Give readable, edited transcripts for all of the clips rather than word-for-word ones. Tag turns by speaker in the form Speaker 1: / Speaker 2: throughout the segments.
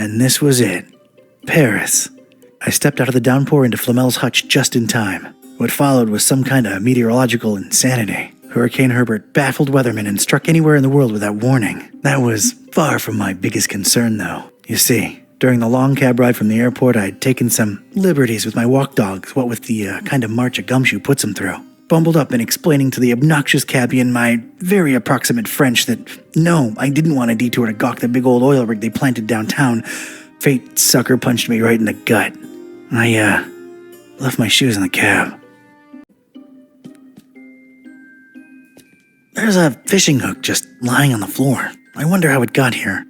Speaker 1: And this was it. Paris. I stepped out of the downpour into Flamel's hutch just in time. What followed was some kind of meteorological insanity. Hurricane Herbert baffled weathermen and struck anywhere in the world without warning. That was far from my biggest concern, though. You see, during the long cab ride from the airport, I'd taken some liberties with my walk dogs, what with the kind of march a gumshoe puts them through. Bumbled up and explaining to the obnoxious cabbie in my very approximate French that, no, I didn't want a detour to gawk the big old oil rig they planted downtown. Fate sucker punched me right in the gut. I, left my shoes in the cab. There's a fishing hook just lying on the floor. I wonder how it got here.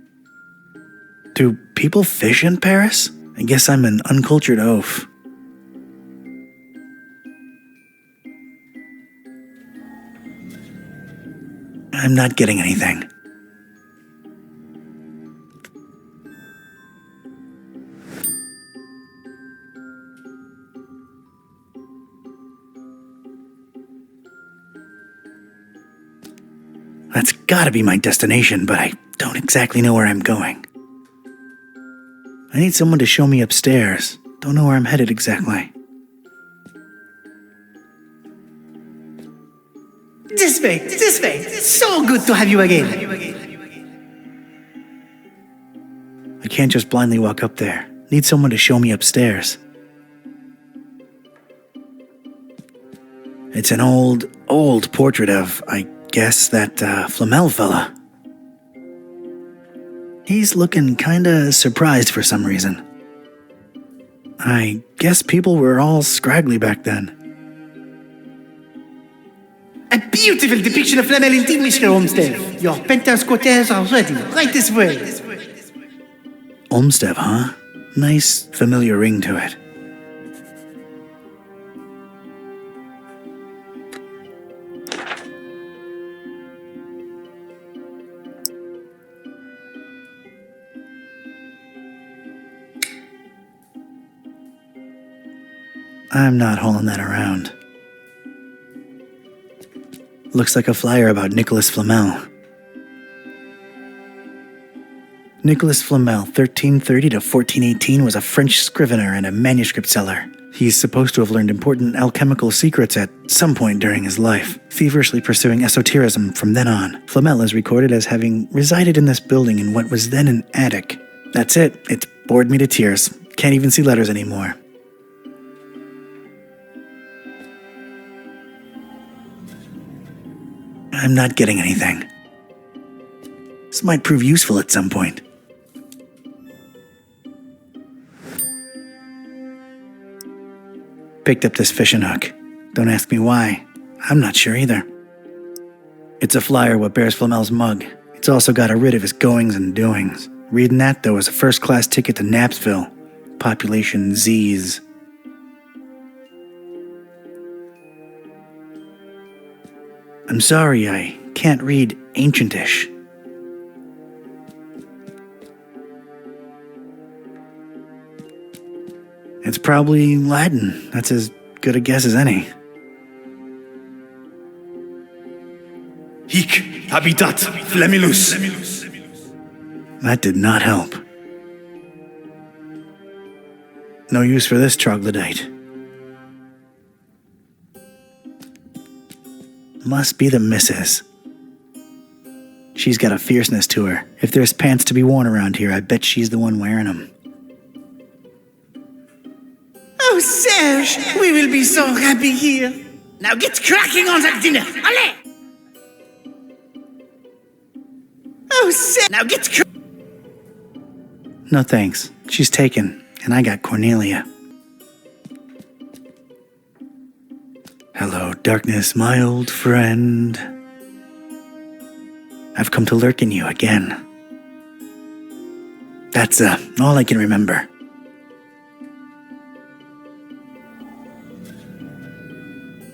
Speaker 1: Do people fish in Paris? I guess I'm an uncultured oaf. I'm not getting anything. That's gotta be my destination, but I don't exactly know where I'm going. I need someone to show me upstairs. Don't know where I'm headed exactly.
Speaker 2: This way. So good to have you again.
Speaker 1: I can't just blindly walk up there. Need someone to show me upstairs. It's an old portrait of, I guess, that Flamel fella. He's looking kinda surprised for some reason. I guess people were all scraggly back then.
Speaker 2: A beautiful depiction of Flamel indeed, Mr. Olmsted. Your penthouse quarters are ready, right this way.
Speaker 1: Olmsted, huh? Nice, familiar ring to it. I'm not hauling that around. Looks like a flyer about Nicholas Flamel. Nicholas Flamel, 1330 to 1418, was a French scrivener and a manuscript seller. He's supposed to have learned important alchemical secrets at some point during his life, feverishly pursuing esotericism from then on. Flamel is recorded as having resided in this building in what was then an attic. That's it. It's bored me to tears. Can't even see letters anymore. I'm not getting anything. This might prove useful at some point. Picked up this fishing hook. Don't ask me why. I'm not sure either. It's a flyer what bears Flamel's mug. It's also got a writ of his goings and doings. Reading that, though, is a first-class ticket to Knapsville. Population Z's. I'm sorry, I can't read Ancientish. It's probably Latin. That's as good a guess as any.
Speaker 3: Hic habitat Flamilus.
Speaker 1: That did not help. No use for this troglodyte. Must be the missus. She's got a fierceness to her. If there's pants to be worn around here, I bet she's the one wearing them.
Speaker 2: Oh, Serge, we will be so happy here. Now get cracking on that dinner. Allez! Oh, Serge, now get
Speaker 1: No thanks. She's taken, and I got Cornelia. Hello, darkness, my old friend. I've come to lurk in you again. That's all I can remember.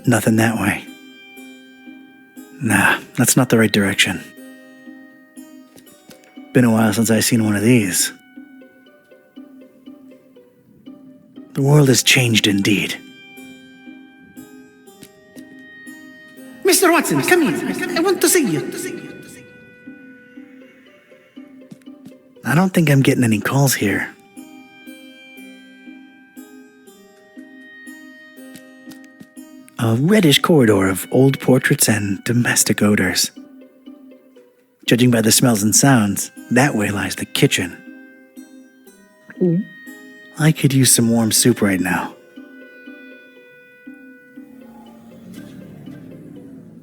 Speaker 1: Nothing that way. Nah, that's not the right direction. Been a while since I've seen one of these. The world has changed indeed.
Speaker 2: Mr. Watson, come here. I want to see you.
Speaker 1: I don't think I'm getting any calls here. A reddish corridor of old portraits and domestic odors. Judging by the smells and sounds, that way lies the kitchen. I could use some warm soup right now.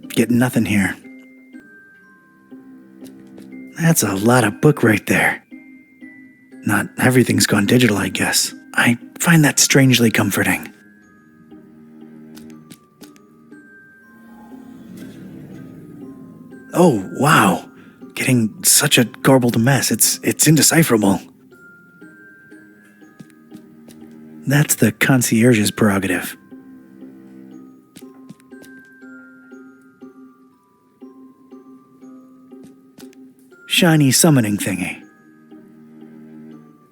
Speaker 1: Getting nothing here. That's a lot of book right there. Not everything's gone digital, I guess. I find that strangely comforting. Oh, wow. Getting such a garbled mess. It's indecipherable. That's the concierge's prerogative. Shiny summoning thingy.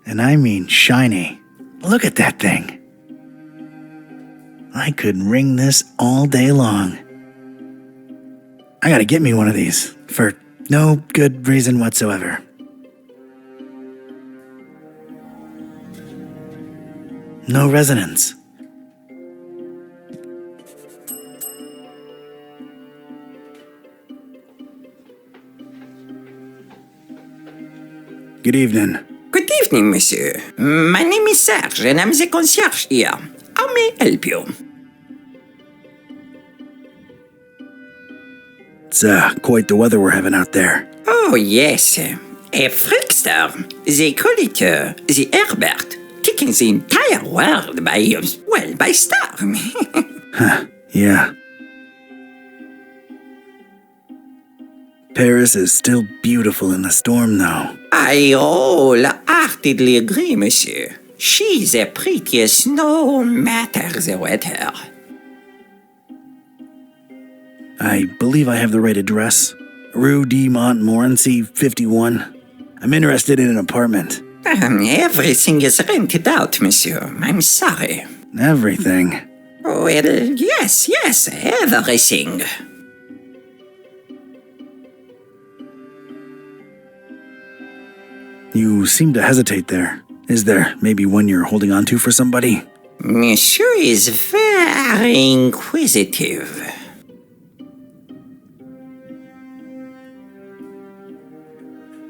Speaker 1: And I mean shiny. Look at that thing. I could ring this all day long. I gotta get me one of these, for no good reason whatsoever. No resonance. Good evening.
Speaker 4: Good evening, monsieur. My name is Serge, and I'm the concierge here. How may I help you?
Speaker 1: It's quite the weather we're having out there.
Speaker 4: Oh, yes. A freakster. They call it the Herbert, taking the entire world by storm.
Speaker 1: Yeah. Paris is still beautiful in the storm, though.
Speaker 4: I wholeheartedly agree, monsieur. She's the prettiest no matter the weather.
Speaker 1: I believe I have the right address. Rue de Montmorency, 51. I'm interested in an apartment.
Speaker 4: Everything is rented out, monsieur. I'm sorry.
Speaker 1: Everything.
Speaker 4: Well, yes, everything.
Speaker 1: You seem to hesitate there. Is there maybe one you're holding on to for somebody?
Speaker 4: Monsieur is very inquisitive.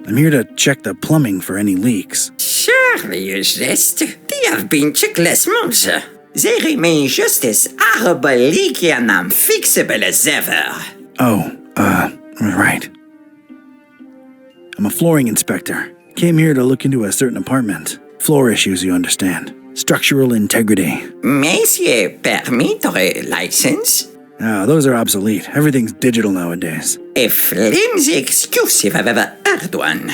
Speaker 1: I'm here to check the plumbing for any leaks.
Speaker 4: Surely you jest. They have been checked last month. They remain just as horrible, leaky, and unfixable as ever.
Speaker 1: Oh, right. I'm a flooring inspector. Came here to look into a certain apartment. Floor issues, you understand. Structural integrity.
Speaker 4: Monsieur, permit or a license?
Speaker 1: Those are obsolete. Everything's digital nowadays.
Speaker 4: A flimsy excuse if I've ever heard one.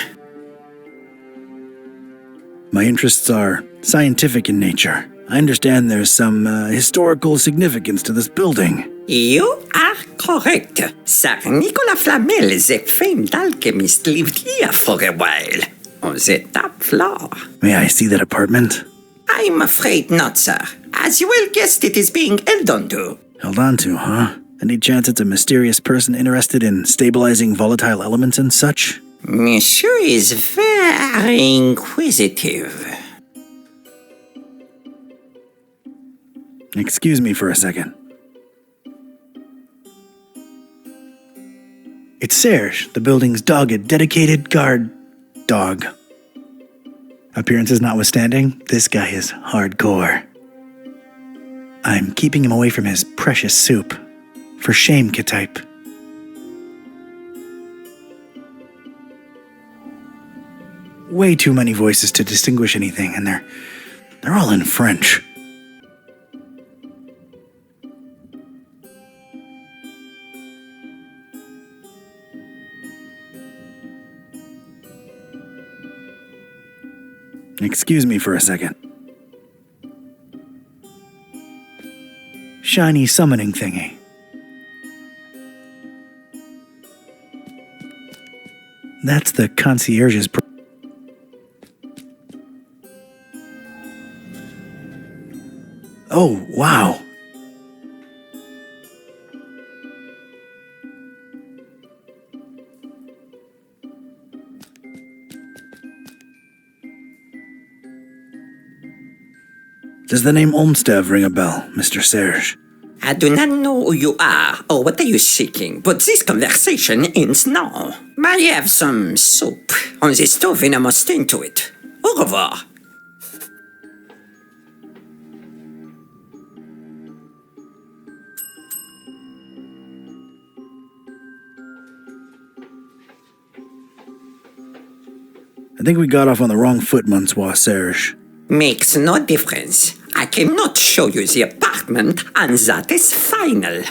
Speaker 1: My interests are scientific in nature. I understand there's some historical significance to this building.
Speaker 4: You are correct. Sir Nicolas Flamel, the famed alchemist, lived here for a while. On the top floor.
Speaker 1: May I see that apartment?
Speaker 4: I'm afraid not, sir. As you well guessed, it is being held onto.
Speaker 1: Held on to, huh? Any chance it's a mysterious person interested in stabilizing volatile elements and such?
Speaker 4: Monsieur is very inquisitive.
Speaker 1: Excuse me for a second. It's Serge, the building's dogged, dedicated guard dog. Appearances notwithstanding, this guy is hardcore. I'm keeping him away from his precious soup. For shame, Hetip. Way too many voices to distinguish anything, and they're all in French. Excuse me for a second. Shiny summoning thingy. That's the concierge's Oh, wow. Does the name Olmsted ring a bell, Mr. Serge?
Speaker 4: I do not know who you are or what are you seeking, but this conversation ends now. I have some soup on the stove and I must tend to it. Au revoir.
Speaker 1: I think we got off on the wrong foot, Monsieur Serge.
Speaker 4: Makes no difference. I cannot show you the apartment, and that is final.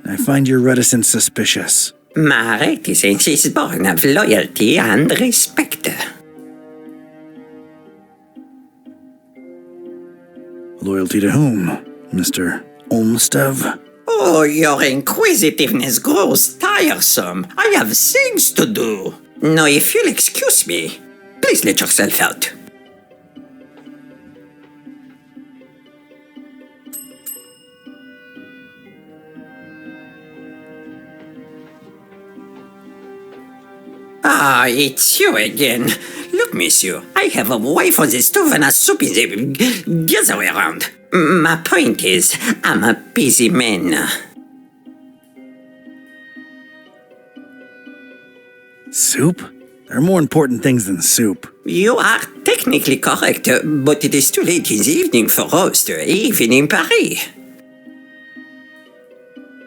Speaker 1: I find your reticence suspicious.
Speaker 4: My reticence is born of loyalty and respect.
Speaker 1: Loyalty to whom, Mr. Olmsted?
Speaker 4: Oh, your inquisitiveness grows tiresome. I have things to do. Now, if you'll excuse me, please let yourself out. Ah, it's you again. Look, monsieur, I have a wife on the stove and a soup in the other way around. My point is, I'm a busy man.
Speaker 1: Soup? There are more important things than soup.
Speaker 4: You are technically correct, but it is too late in the evening for roast, even in Paris.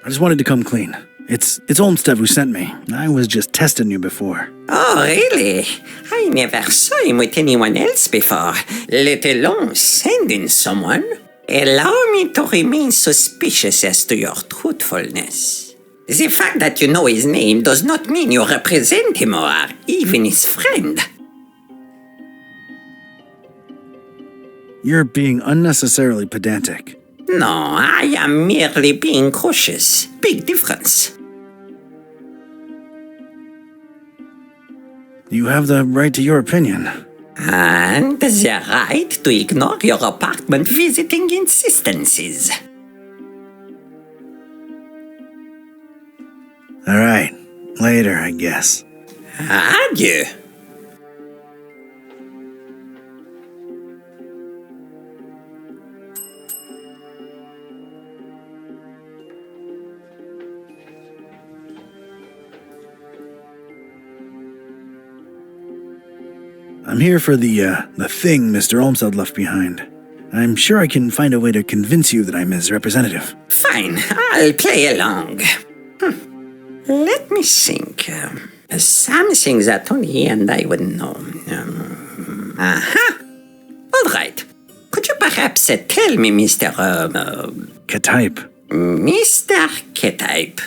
Speaker 1: I just wanted to come clean. It's Olmsted who sent me. I was just testing you before.
Speaker 4: Oh, really? I never saw him with anyone else before, let alone sending someone. Allow me to remain suspicious as to your truthfulness. The fact that you know his name does not mean you represent him or are even his friend.
Speaker 1: You're being unnecessarily pedantic.
Speaker 4: No, I am merely being cautious. Big difference.
Speaker 1: You have the right to your opinion.
Speaker 4: And the right to ignore your apartment visiting insistences.
Speaker 1: All right. Later, I guess.
Speaker 4: Adieu.
Speaker 1: I'm here for the thing Mr. Olmsted left behind. I'm sure I can find a way to convince you that I'm his representative.
Speaker 4: Fine, I'll play along. Let me think. Something that only he and I would know. All right. Could you perhaps tell me, Mr.
Speaker 1: Hetip.
Speaker 4: Mr. Hetip,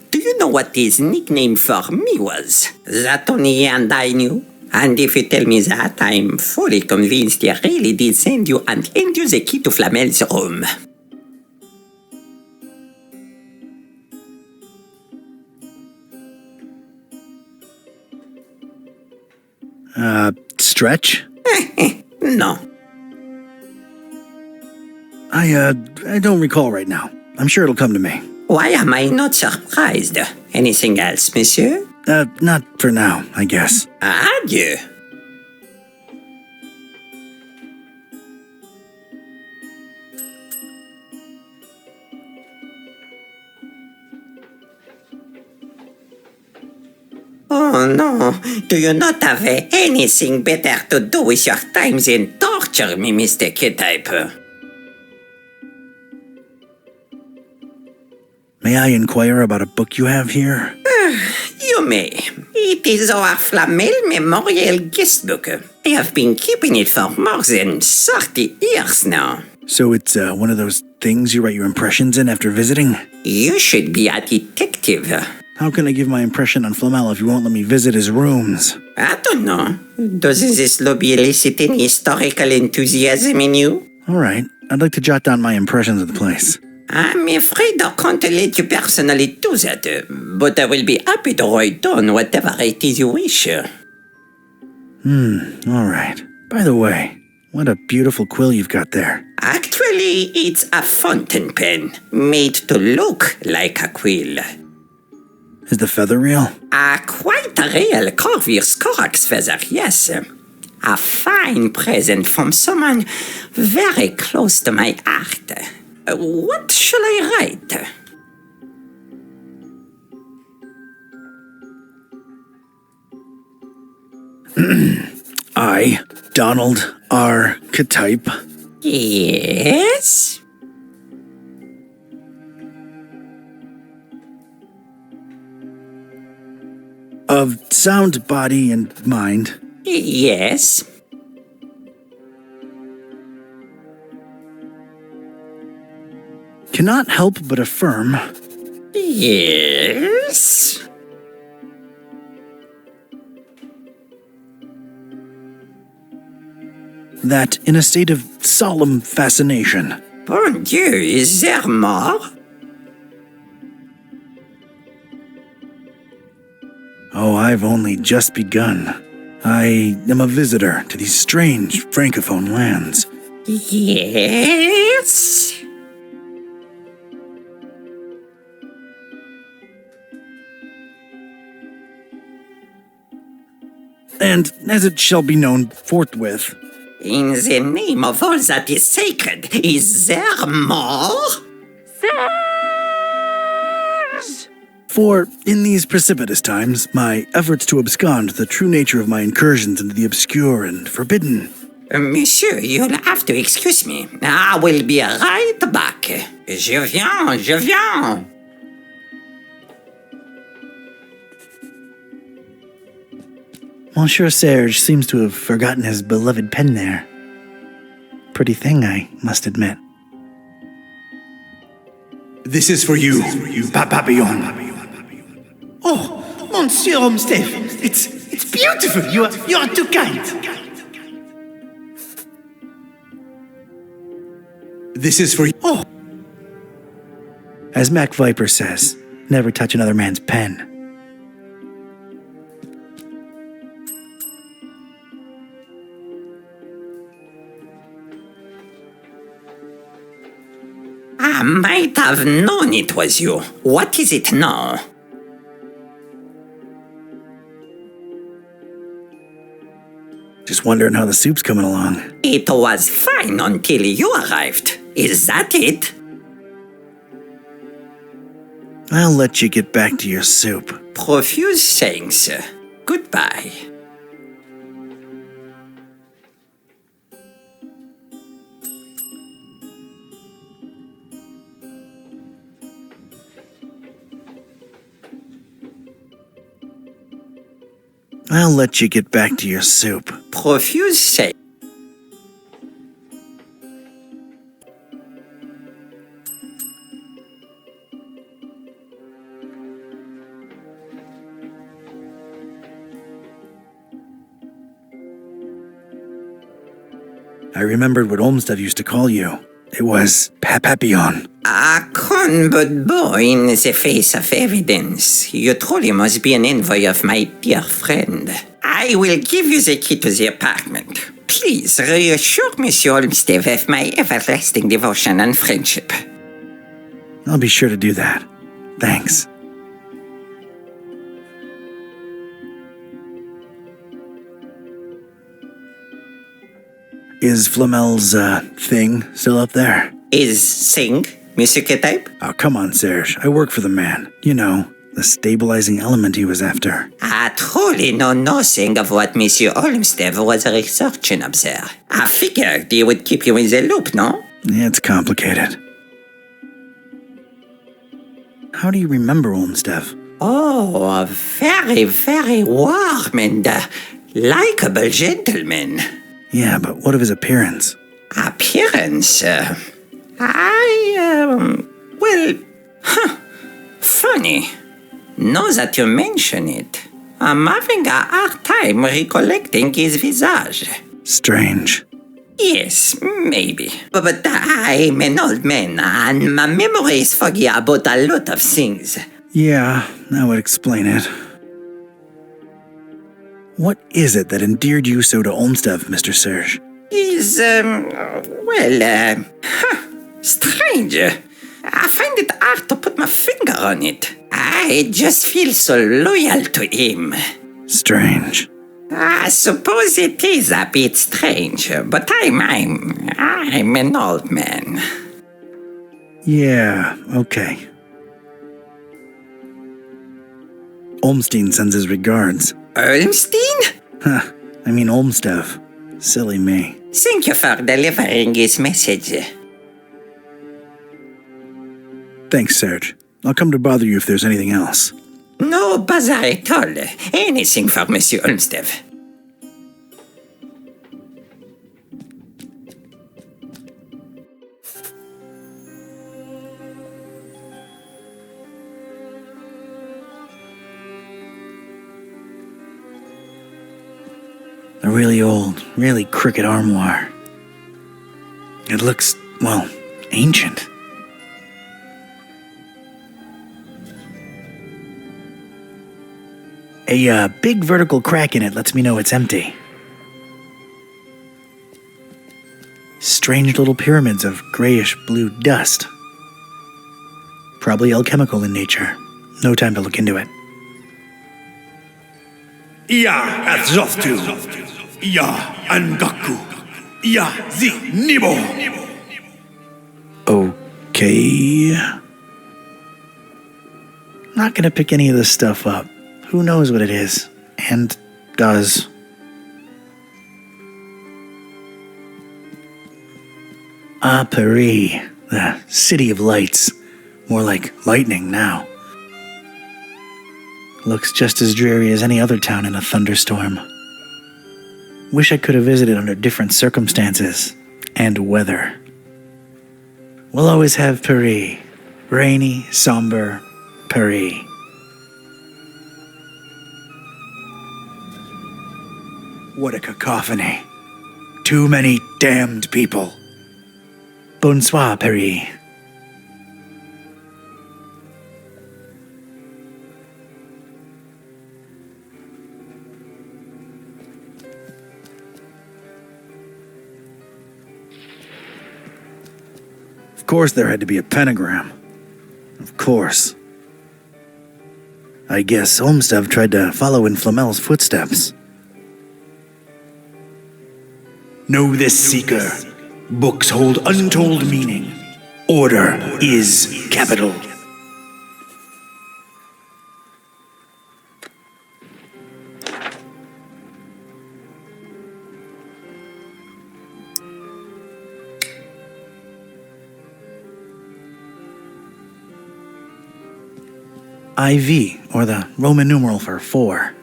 Speaker 4: do you know what his nickname for me was? That only he and I knew? And if you tell me that, I'm fully convinced he really did send you and hand you the key to Flamel's room.
Speaker 1: Stretch?
Speaker 4: No.
Speaker 1: I don't recall right now. I'm sure it'll come to me.
Speaker 4: Why am I not surprised? Anything else, monsieur?
Speaker 1: Not for now, I guess.
Speaker 4: Adieu. Oh no, do you not have anything better to do with your time than torture me, Mr. Hetip?
Speaker 1: May I inquire about a book you have here?
Speaker 4: You may. It is our Flamel Memorial Guestbook. I have been keeping it for more than 30 years now.
Speaker 1: So it's one of those things you write your impressions in after visiting?
Speaker 4: You should be a detective.
Speaker 1: How can I give my impression on Flamel if you won't let me visit his rooms?
Speaker 4: I don't know. Does this lobby elicit any historical enthusiasm in you?
Speaker 1: All right. I'd like to jot down my impressions of the place.
Speaker 4: I'm afraid I can't let you personally do that, but I will be happy to write down whatever it is you wish.
Speaker 1: All right. By the way, what a beautiful quill you've got there.
Speaker 4: Actually, it's a fountain pen, made to look like a quill.
Speaker 1: Is the feather real?
Speaker 4: Quite a real Corvus Corax feather, yes. A fine present from someone very close to my heart. What shall I write?
Speaker 1: I, Donald R. Hetip,
Speaker 4: Yes?
Speaker 1: of sound body and mind,
Speaker 4: Yes?
Speaker 1: cannot help but affirm
Speaker 4: Yes?
Speaker 1: that in a state of solemn fascination,
Speaker 4: Bon Dieu, is there more?
Speaker 1: oh, I've only just begun. I am a visitor to these strange francophone lands.
Speaker 4: Yes?
Speaker 1: And as it shall be known forthwith,
Speaker 4: In the name of all that is sacred, is there more?
Speaker 1: for in these precipitous times, my efforts to abscond the true nature of my incursions into the obscure and forbidden.
Speaker 4: Monsieur, you'll have to excuse me. I will be right back. Je viens.
Speaker 1: Monsieur Serge seems to have forgotten his beloved pen there. Pretty thing, I must admit.
Speaker 3: This is for you, Papillon.
Speaker 2: Oh, Monsieur Olmsted, it's beautiful. You are too kind.
Speaker 3: This is for you.
Speaker 2: Oh,
Speaker 1: As Mac Viper says, never touch another man's pen.
Speaker 4: I might have known it was you. What is it now?
Speaker 1: Just wondering how the soup's coming along.
Speaker 4: It was fine until you arrived. Is that it?
Speaker 1: I'll let you get back to your soup.
Speaker 4: Profuse thanks. Goodbye.
Speaker 1: I'll let you get back to your soup.
Speaker 4: Profuse thanks.
Speaker 1: I remembered what Olmsted used to call you. It was Papillon.
Speaker 4: A con but boy in the face of evidence. You truly must be an envoy of my dear friend. I will give you the key to the apartment. Please reassure Monsieur Olmsted of my everlasting devotion and friendship.
Speaker 1: I'll be sure to do that. Thanks. Is Flamel's, thing still up there?
Speaker 4: Is Sing, Monsieur Hetip?
Speaker 1: Oh, come on, Serge. I work for the man. You know, the stabilizing element he was after.
Speaker 4: I truly know nothing of what Monsieur Olmsted was researching up there. I figured he would keep you in the loop, no?
Speaker 1: It's complicated. How do you remember Olmsted?
Speaker 4: Oh, a very, very warm and likable gentleman.
Speaker 1: Yeah, but what of his appearance?
Speaker 4: Appearance? Funny. Now that you mention it, I'm having a hard time recollecting his visage.
Speaker 1: Strange.
Speaker 4: Yes, maybe. But I'm an old man, and my memory is foggy about a lot of things.
Speaker 1: Yeah, that would explain it. What is it that endeared you so to Olmsted, Mr. Serge?
Speaker 4: He's, strange. I find it hard to put my finger on it. I I just feel so loyal to him.
Speaker 1: Strange.
Speaker 4: I suppose it is a bit strange, but I'm an old man.
Speaker 1: Yeah, okay. Olmstein sends his regards.
Speaker 4: Olmstein?
Speaker 1: Huh, I mean Olmstev. Silly me.
Speaker 4: Thank you for delivering his message.
Speaker 1: Thanks, Serge. I'll come to bother you if there's anything else.
Speaker 4: No bother at all. Anything for Monsieur Olmstead.
Speaker 1: A really old, really crooked armoire. It looks, well, ancient. A big vertical crack in it lets me know it's empty. Strange little pyramids of grayish-blue dust. Probably alchemical in nature. No time to look into it.
Speaker 3: Ya azoftu. Ya angaku. Ya zi nibo.
Speaker 1: Okay. Not gonna pick any of this stuff up. Who knows what it is, and does. Paris, the city of lights. More like lightning now. Looks just as dreary as any other town in a thunderstorm. Wish I could have visited under different circumstances and weather. We'll always have Paris. Rainy, somber Paris. What a cacophony. Too many damned people. Bonsoir, Paris. Of course there had to be a pentagram. Of course. I guess Olmstead tried to follow in Flamel's footsteps.
Speaker 3: Know this, seeker. Books hold untold meaning. Order is capital.
Speaker 1: IV, or the Roman numeral for 4.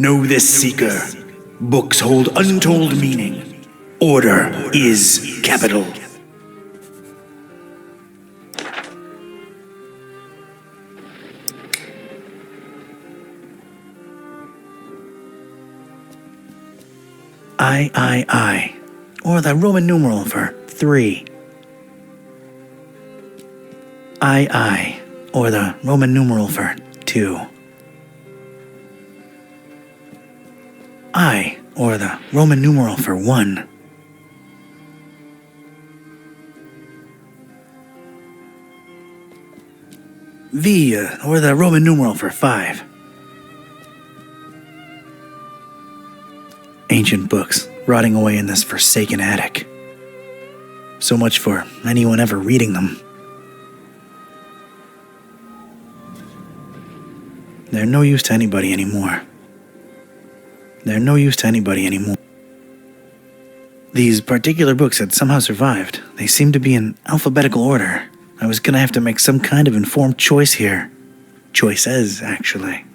Speaker 3: Know this, seeker. Books hold untold meaning. Order is capital.
Speaker 1: III, or the Roman numeral for 3. II, or the Roman numeral for 2. I, or the Roman numeral for 1. V, or the Roman numeral for 5. Ancient books rotting away in this forsaken attic. So much for anyone ever reading them. They're no use to anybody anymore. They're no use to anybody anymore. These particular books had somehow survived. They seemed to be in alphabetical order. I was gonna have to make some kind of informed choice here. Choices, actually.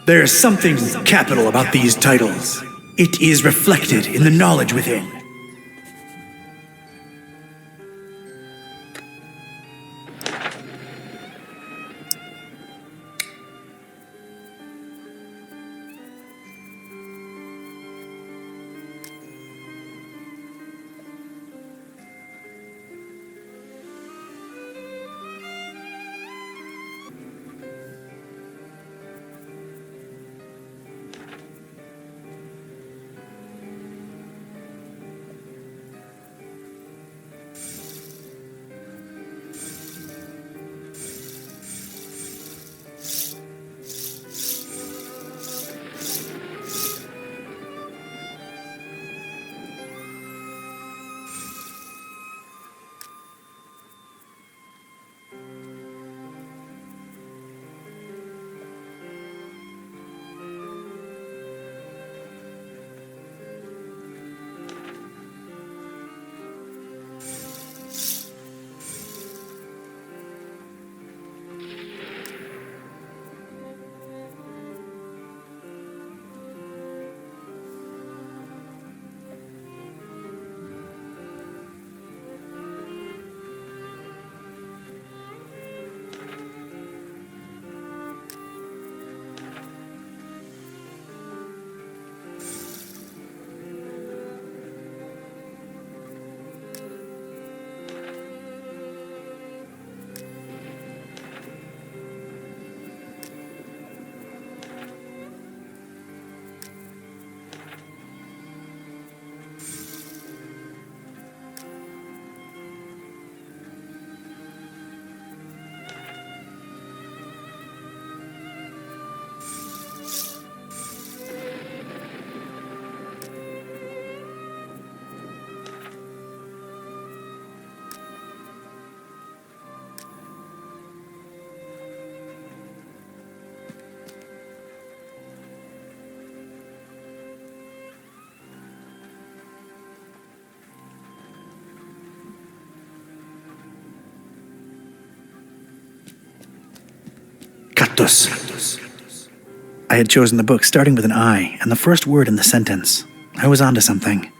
Speaker 3: There's something capital about these titles. It is reflected in the knowledge within.
Speaker 1: I had chosen the book starting with an I and the first word in the sentence. I was onto something.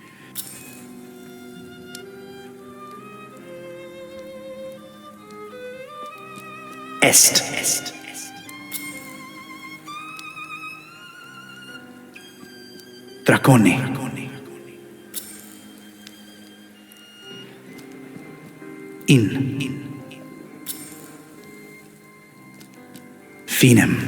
Speaker 3: Est. Draconi. In. Finem.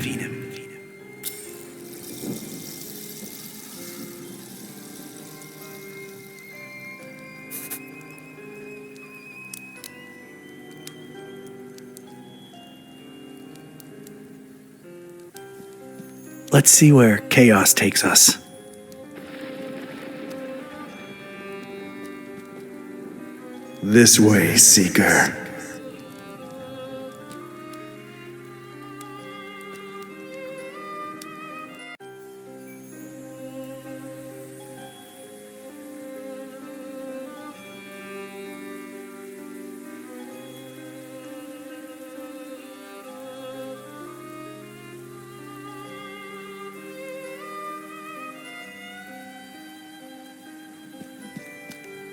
Speaker 1: Let's see where chaos takes us.
Speaker 3: This way, Seeker.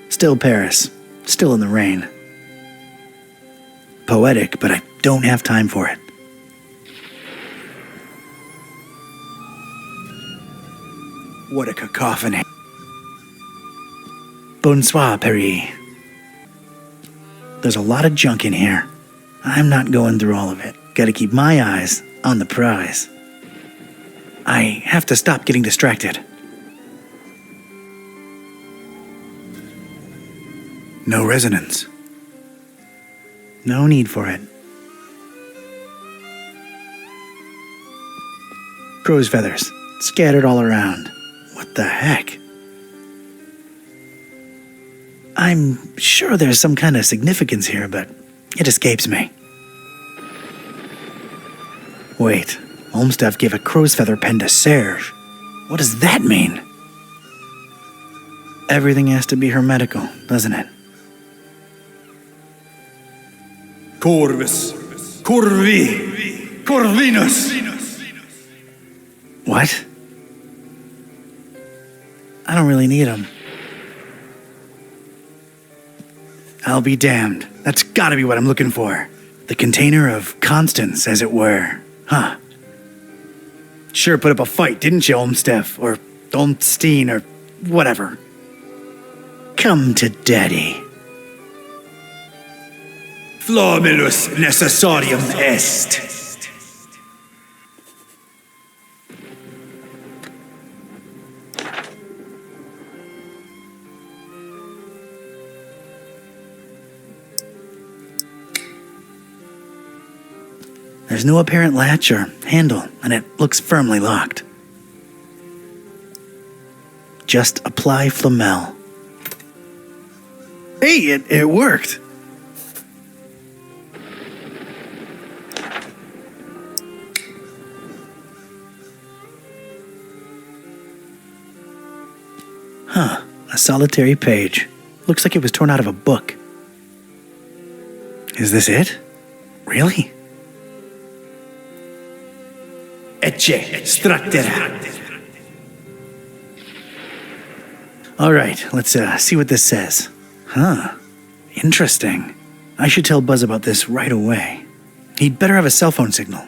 Speaker 1: Still Paris. Still in the rain. Poetic, but I don't have time for it.
Speaker 3: What a cacophony.
Speaker 1: Bonsoir, Paris. There's a lot of junk in here. I'm not going through all of it. Gotta keep my eyes on the prize. I have to stop getting distracted.
Speaker 3: No resonance.
Speaker 1: No need for it. Crow's feathers, scattered all around. What the heck? I'm sure there's some kind of significance here, but it escapes me. Wait, Olmsted gave a crow's feather pen to Serge. What does that mean? Everything has to be hermetical, doesn't it?
Speaker 3: Corvus, Corvi, Corvinus.
Speaker 1: What? I don't really need them. I'll be damned. That's gotta be what I'm looking for. The container of constants, as it were. Huh. Sure put up a fight, didn't you, Olmsteff? Or Olmstein, or whatever. Come to Daddy.
Speaker 3: Flomulus necessarium est.
Speaker 1: There's no apparent latch or handle, and it looks firmly locked. Just apply Flamel. Hey, it worked! Huh, a solitary page. Looks like it was torn out of a book. Is this it? Really?
Speaker 3: Ecce stratera.
Speaker 1: All right, let's see what this says. Huh, interesting. I should tell Buzz about this right away. He'd better have a cell phone signal.